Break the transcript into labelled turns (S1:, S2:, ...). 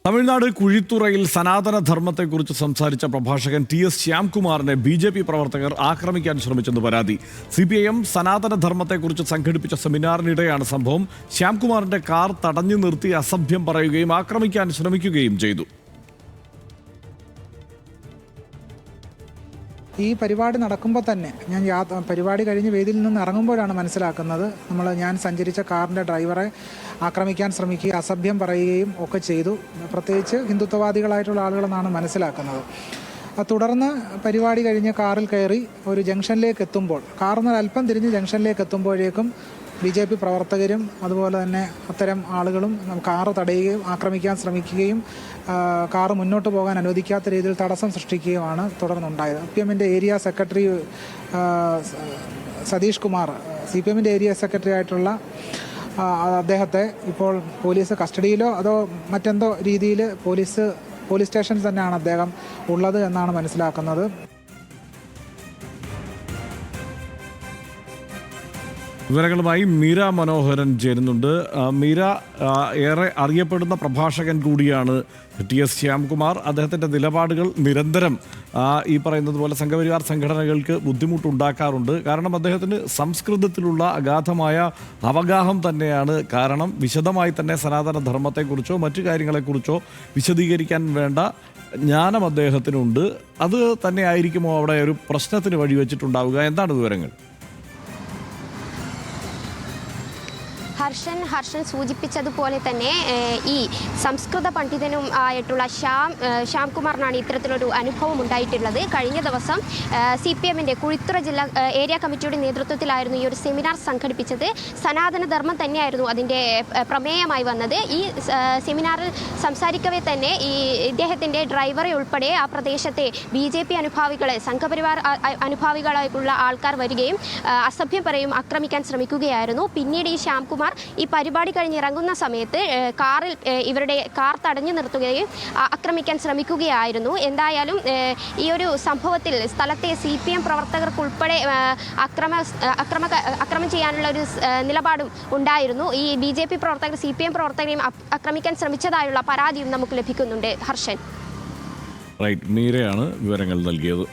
S1: തമിഴ്നാട് കുഴിത്തുറയിൽ സനാതനധർമ്മത്തെക്കുറിച്ച് സംസാരിച്ച പ്രഭാഷകൻ TS. ശ്യാംകുമാറിനെ BJP. പ്രവർത്തകർ ആക്രമിക്കാൻ ശ്രമിച്ചെന്ന് പരാതി. CPIM സനാതനധർമ്മത്തെക്കുറിച്ച് സംഘടിപ്പിച്ച സെമിനാറിനിടെയാണ് സംഭവം. ശ്യാംകുമാറിന്റെ കാർ തടഞ്ഞു നിർത്തി അസഭ്യം പറയുകയും ആക്രമിക്കാൻ ശ്രമിക്കുകയും ചെയ്തു.
S2: ഈ പരിപാടി നടക്കുമ്പോൾ തന്നെ ഞാൻ പരിപാടി കഴിഞ്ഞ് വേദിയിൽ നിന്ന് ഇറങ്ങുമ്പോഴാണ് മനസ്സിലാക്കുന്നത് ഞാൻ സഞ്ചരിച്ച കാറിൻ്റെ ഡ്രൈവറെ ആക്രമിക്കാൻ ശ്രമിക്കുകയും അസഭ്യം പറയുകയും ഒക്കെ ചെയ്തു. പ്രത്യേകിച്ച് ഹിന്ദുത്വവാദികളായിട്ടുള്ള ആളുകളെന്നാണ് മനസ്സിലാക്കുന്നത്. തുടർന്ന് പരിപാടി കഴിഞ്ഞ് കാറിൽ കയറി ഒരു ജംഗ്ഷനിലേക്ക് എത്തുമ്പോൾ കാറിൽ നിന്ന് അല്പം തിരിഞ്ഞ് ജംഗ്ഷനിലേക്ക് എത്തുമ്പോഴേക്കും BJP പ്രവർത്തകരും അതുപോലെ തന്നെ അത്തരം ആളുകളും കാറ് തടയുകയും ആക്രമിക്കാൻ ശ്രമിക്കുകയും കാറ് മുന്നോട്ട് പോകാൻ അനുവദിക്കാത്ത രീതിയിൽ തടസ്സം സൃഷ്ടിക്കുകയുമാണ് തുടർന്നുണ്ടായത്. CPMൻ്റെ ഏരിയ സെക്രട്ടറി സതീഷ് കുമാർ, CPMൻ്റെ ഏരിയ സെക്രട്ടറി ആയിട്ടുള്ള അദ്ദേഹത്തെ ഇപ്പോൾ പോലീസ് കസ്റ്റഡിയിലോ അതോ മറ്റെന്തോ രീതിയിൽ പോലീസ് സ്റ്റേഷനിൽ തന്നെയാണ് അദ്ദേഹം ഉള്ളത് എന്നാണ് മനസ്സിലാക്കുന്നത്.
S1: വിവരങ്ങളുമായി മീര മനോഹരൻ ചേരുന്നുണ്ട്. മീര, ഏറെ അറിയപ്പെടുന്ന പ്രഭാഷകൻ കൂടിയാണ് ടി.എസ്. ശ്യാംകുമാർ. അദ്ദേഹത്തിൻ്റെ നിലപാടുകൾ നിരന്തരം ഈ പറയുന്നത് പോലെ സംഘപരിവാർ സംഘടനകൾക്ക് ബുദ്ധിമുട്ടുണ്ടാക്കാറുണ്ട്. കാരണം അദ്ദേഹത്തിന് സംസ്കൃതത്തിലുള്ള അഗാധമായ അവഗാഹം തന്നെയാണ് കാരണം. വിശദമായി തന്നെ സനാതനധർമ്മത്തെക്കുറിച്ചോ മറ്റു കാര്യങ്ങളെക്കുറിച്ചോ വിശദീകരിക്കാൻ വേണ്ട ജ്ഞാനം അദ്ദേഹത്തിനുണ്ട്. അത് തന്നെ ആയിരിക്കുമോ അവിടെ ഒരു പ്രശ്നത്തിന് വഴിവെച്ചിട്ടുണ്ടാവുക? എന്താണ് വിവരങ്ങൾ?
S3: ഹർഷൻ സൂചിപ്പിച്ചതുപോലെ തന്നെ ഈ സംസ്കൃത പണ്ഡിതനും ആയിട്ടുള്ള ശ്യാംകുമാറിനാണ് ഇത്തരത്തിലൊരു അനുഭവം ഉണ്ടായിട്ടുള്ളത്. കഴിഞ്ഞ ദിവസം CPMൻ്റെ കുഴിത്തുറ ജില്ലാ ഏരിയ കമ്മിറ്റിയുടെ നേതൃത്വത്തിലായിരുന്നു ഈ ഒരു സെമിനാർ സംഘടിപ്പിച്ചത്. സനാതനധർമ്മം തന്നെയായിരുന്നു അതിൻ്റെ പ്രമേയമായി വന്നത്. ഈ സെമിനാറിൽ സംസാരിക്കവേ തന്നെ ഇദ്ദേഹത്തിൻ്റെ ഡ്രൈവറെ ഉൾപ്പെടെ ആ പ്രദേശത്തെ BJP അനുഭാവികളെ, സംഘപരിവാർ അനുഭാവികളായിട്ടുള്ള ആൾക്കാർ വരികയും അസഭ്യം പറയും ആക്രമിക്കാൻ ശ്രമിക്കുകയായിരുന്നു. പിന്നീട് ഈ ശ്യാംകുമാർ ഈ പരിപാടി കഴിഞ്ഞിറങ്ങുന്ന സമയത്ത് കാറിൽ ഇവരുടെ കാർ തടഞ്ഞു നിർത്തുകയും ആക്രമിക്കാൻ ശ്രമിക്കുകയായിരുന്നു. എന്തായാലും ഈ ഒരു സംഭവത്തിൽ സ്ഥലത്തെ CPM പ്രവർത്തകർക്കുൾപ്പെടെ അക്രമം ചെയ്യാനുള്ള ഒരു നിലപാടും ഉണ്ടായിരുന്നു. ഈ BJP പ്രവർത്തകർ CPM പ്രവർത്തകരെയും ആക്രമിക്കാൻ ശ്രമിച്ചതായുള്ള പരാതിയും നമുക്ക് ലഭിക്കുന്നുണ്ട്. ഹർഷൻ,
S1: മീരയാണ് വിവരങ്ങൾ നൽകിയത്.